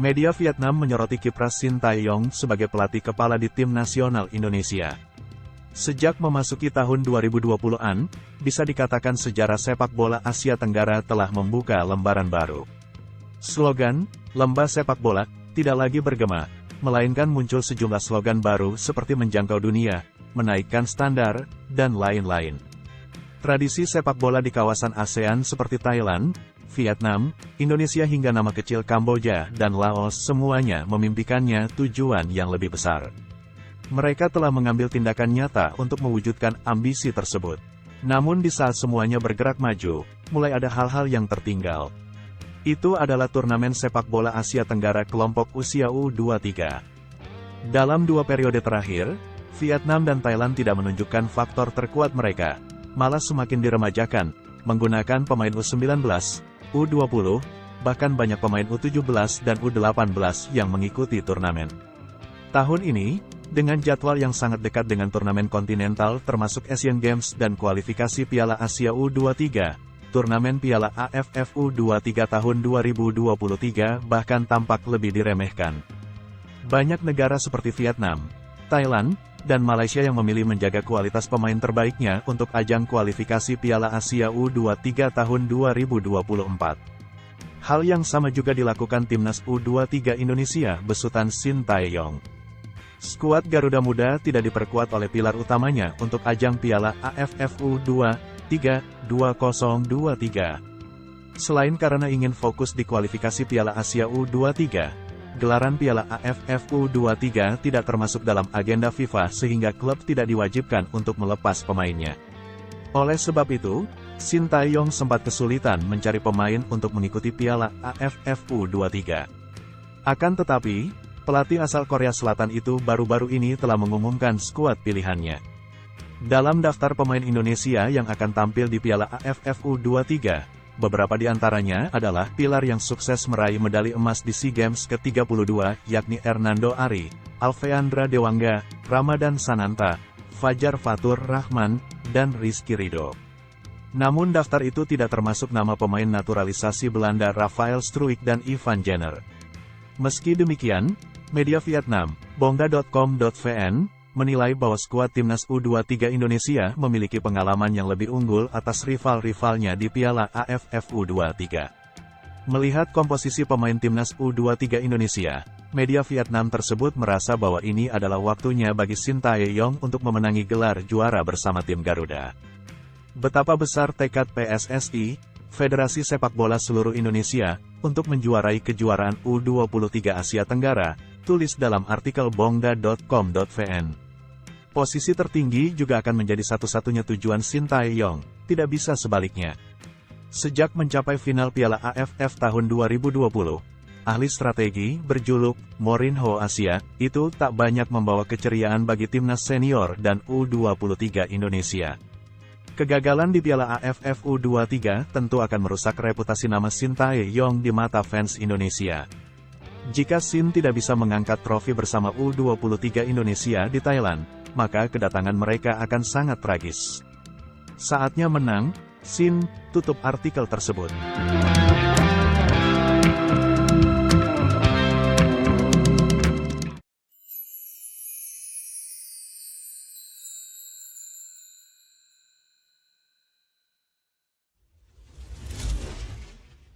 Media Vietnam menyoroti kiprah Shin Tae-yong sebagai pelatih kepala di tim nasional Indonesia. Sejak memasuki tahun 2020-an, bisa dikatakan sejarah sepak bola Asia Tenggara telah membuka lembaran baru. Slogan, "Lembah Sepak Bola," tidak lagi bergema, melainkan muncul sejumlah slogan baru seperti menjangkau dunia, menaikkan standar, dan lain-lain. Tradisi sepak bola di kawasan ASEAN seperti Thailand, Vietnam, Indonesia hingga nama kecil Kamboja dan Laos semuanya memimpikannya tujuan yang lebih besar. Mereka telah mengambil tindakan nyata untuk mewujudkan ambisi tersebut. Namun di saat semuanya bergerak maju, mulai ada hal-hal yang tertinggal. Itu adalah turnamen sepak bola Asia Tenggara kelompok usia U23. Dalam 2 periode terakhir, Vietnam dan Thailand tidak menunjukkan faktor terkuat mereka, malah semakin diremajakan, menggunakan pemain U19, U20, bahkan banyak pemain U17 dan U18 yang mengikuti turnamen. Tahun ini, dengan jadwal yang sangat dekat dengan turnamen kontinental termasuk Asian Games dan kualifikasi Piala Asia U23, turnamen Piala AFF U23 tahun 2023 bahkan tampak lebih diremehkan. Banyak negara seperti Vietnam, Thailand, dan Malaysia yang memilih menjaga kualitas pemain terbaiknya untuk ajang kualifikasi Piala Asia U23 tahun 2024. Hal yang sama juga dilakukan Timnas U23 Indonesia besutan Shin Tae-yong. Skuad Garuda Muda tidak diperkuat oleh pilar utamanya untuk ajang Piala AFF U23 2023. Selain karena ingin fokus di kualifikasi Piala Asia U23, gelaran Piala AFF U23 tidak termasuk dalam agenda FIFA sehingga klub tidak diwajibkan untuk melepas pemainnya. Oleh sebab itu, Shin Tae-yong sempat kesulitan mencari pemain untuk mengikuti Piala AFF U23. Akan tetapi, pelatih asal Korea Selatan itu baru-baru ini telah mengumumkan skuad pilihannya. Dalam daftar pemain Indonesia yang akan tampil di Piala AFF U23, beberapa di antaranya adalah pilar yang sukses meraih medali emas di SEA Games ke-32, yakni Hernando Ari, Alfeandra Dewangga, Ramadan Sananta, Fajar Fatur Rahman, dan Rizky Ridho. Namun daftar itu tidak termasuk nama pemain naturalisasi Belanda Rafael Struijk dan Ivan Jenner. Meski demikian, media Vietnam, bongga.com.vn, menilai bahwa skuad Timnas U23 Indonesia memiliki pengalaman yang lebih unggul atas rival-rivalnya di Piala AFF U23. Melihat komposisi pemain Timnas U23 Indonesia, media Vietnam tersebut merasa bahwa ini adalah waktunya bagi Shin Tae-yong untuk memenangi gelar juara bersama tim Garuda. Betapa besar tekad PSSI, Federasi Sepak Bola Seluruh Indonesia, untuk menjuarai kejuaraan U23 Asia Tenggara, tulis dalam artikel bongga.com.vn. Posisi tertinggi juga akan menjadi satu-satunya tujuan Shin Tae-yong, tidak bisa sebaliknya. Sejak mencapai final Piala AFF tahun 2020, ahli strategi, berjuluk Mourinho Asia, itu tak banyak membawa keceriaan bagi timnas senior dan U23 Indonesia. Kegagalan di Piala AFF U23 tentu akan merusak reputasi nama Shin Tae-yong di mata fans Indonesia. Jika Shin tidak bisa mengangkat trofi bersama U23 Indonesia di Thailand, maka kedatangan mereka akan sangat tragis. Saatnya menang, Shin, tutup artikel tersebut.